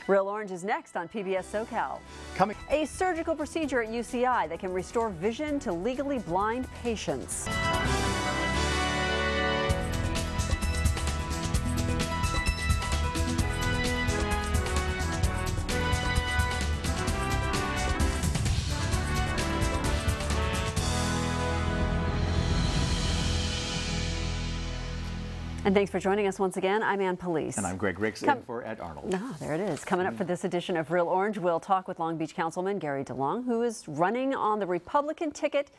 Real Orange is next on PBS SoCal. A surgical procedure at UCI that can restore vision to legally blind patients. And thanks for joining us once again. I'm Ann Police. And I'm Greg Ricks in for Ed Arnold. Oh, there it is. Coming up for this edition of Real Orange, we'll talk with Long Beach Councilman Gary DeLong, who is running on the Republican ticket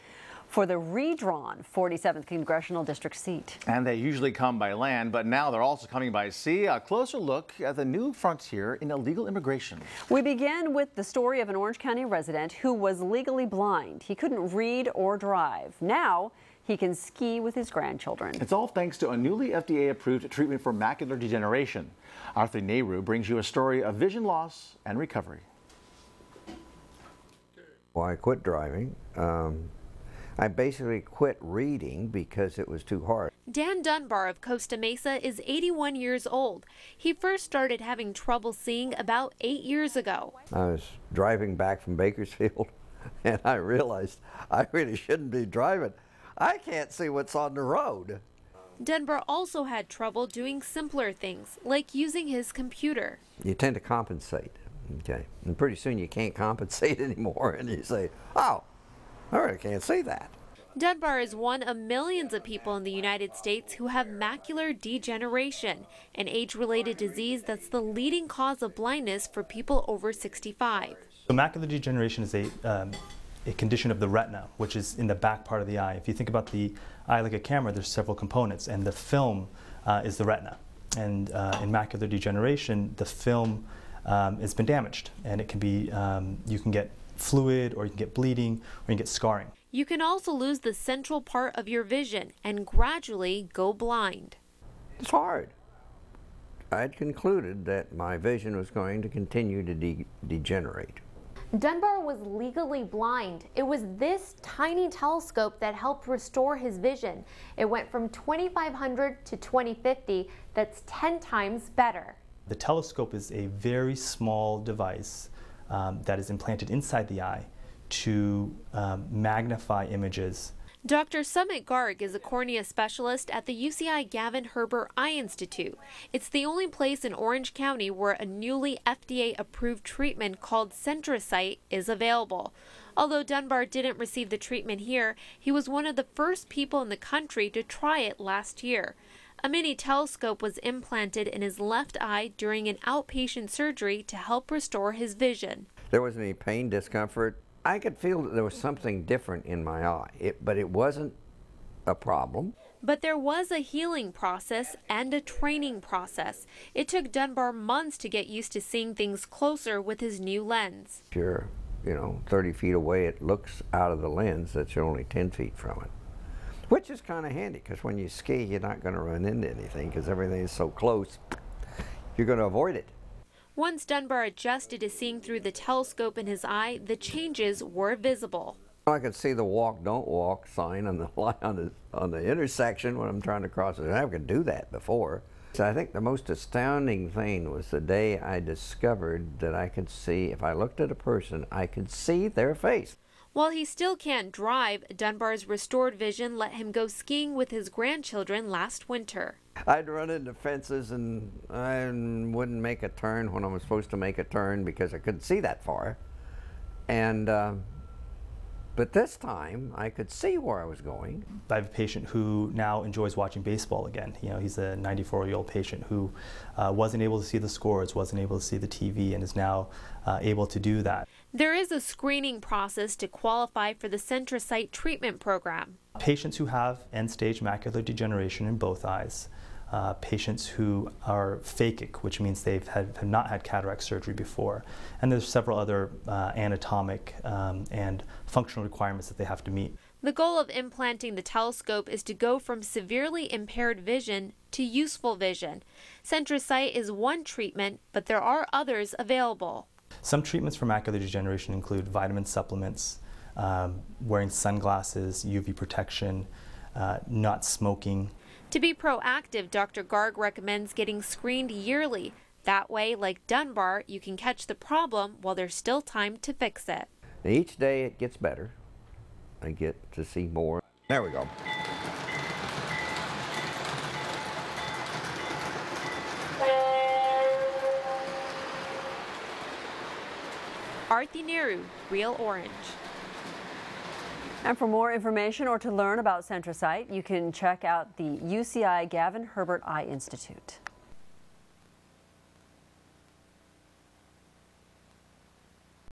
for the redrawn 47th Congressional District seat. And they usually come by land, but now they're also coming by sea. A closer look at the new frontier in illegal immigration. We begin with the story of an Orange County resident who was legally blind. He couldn't read or drive. Now, he can ski with his grandchildren. It's all thanks to a newly FDA-approved treatment for macular degeneration. Arthur Nehru brings you a story of vision loss and recovery. Well, I quit driving. I basically quit reading because it was too hard. Dan Dunbar of Costa Mesa is 81 years old. He first started having trouble seeing about 8 years ago. I was driving back from Bakersfield and I realized I really shouldn't be driving. I can't see what's on the road. Dunbar also had trouble doing simpler things, like using his computer. You tend to compensate, okay? And pretty soon you can't compensate anymore and you say, oh, I really can't see that. Dunbar is one of millions of people in the United States who have macular degeneration, an age-related disease that's the leading cause of blindness for people over 65. So macular degeneration is a condition of the retina, which is in the back part of the eye. If you think about the eye like a camera, there's several components, and the film is the retina. And in macular degeneration, the film has been damaged, and it can be, you can get fluid, or you can get bleeding, or you can get scarring. You can also lose the central part of your vision and gradually go blind. It's hard. I had concluded that my vision was going to continue to degenerate. Dunbar was legally blind. It was this tiny telescope that helped restore his vision. It went from 2500 to 2050. That's 10 times better. The telescope is a very small device that is implanted inside the eye to magnify images. Dr. Sumit Garg is a cornea specialist at the UCI Gavin Herbert Eye Institute. It's the only place in Orange County where a newly FDA-approved treatment called Centrosight is available. Although Dunbar didn't receive the treatment here, he was one of the first people in the country to try it last year. A mini telescope was implanted in his left eye during an outpatient surgery to help restore his vision. There wasn't any pain, discomfort. I could feel that there was something different in my eye, but it wasn't a problem. But there was a healing process and a training process. It took Dunbar months to get used to seeing things closer with his new lens. If you're, 30 feet away, it looks out of the lens that you're only 10 feet from it. Which is kind of handy, because when you ski, you're not going to run into anything, because everything is so close. You're going to avoid it. Once Dunbar adjusted to seeing through the telescope in his eye, the changes were visible. I could see the walk, don't walk sign on the intersection when I'm trying to cross it. I could do that before. So I think the most astounding thing was the day I discovered that I could see, if I looked at a person, I could see their face. While he still can't drive, Dunbar's restored vision let him go skiing with his grandchildren last winter. I'd run into fences and I wouldn't make a turn when I was supposed to make a turn because I couldn't see that far. But this time I could see where I was going. I have a patient who now enjoys watching baseball again. He's a 94-year-old patient who wasn't able to see the scores, wasn't able to see the TV, and is now able to do that. There is a screening process to qualify for the Centrosight treatment program. Patients who have end-stage macular degeneration in both eyes, patients who are phakic, which means they have not had cataract surgery before, and there's several other anatomic and functional requirements that they have to meet. The goal of implanting the telescope is to go from severely impaired vision to useful vision. Centrosight is one treatment, but there are others available. Some treatments for macular degeneration include vitamin supplements, wearing sunglasses, UV protection, not smoking. To be proactive, Dr. Garg recommends getting screened yearly. That way, like Dunbar, you can catch the problem while there's still time to fix it. Each day it gets better. I get to see more. There we go. Arthi Nehru, Real Orange. And for more information or to learn about Centrocyte, you can check out the UCI Gavin Herbert Eye Institute.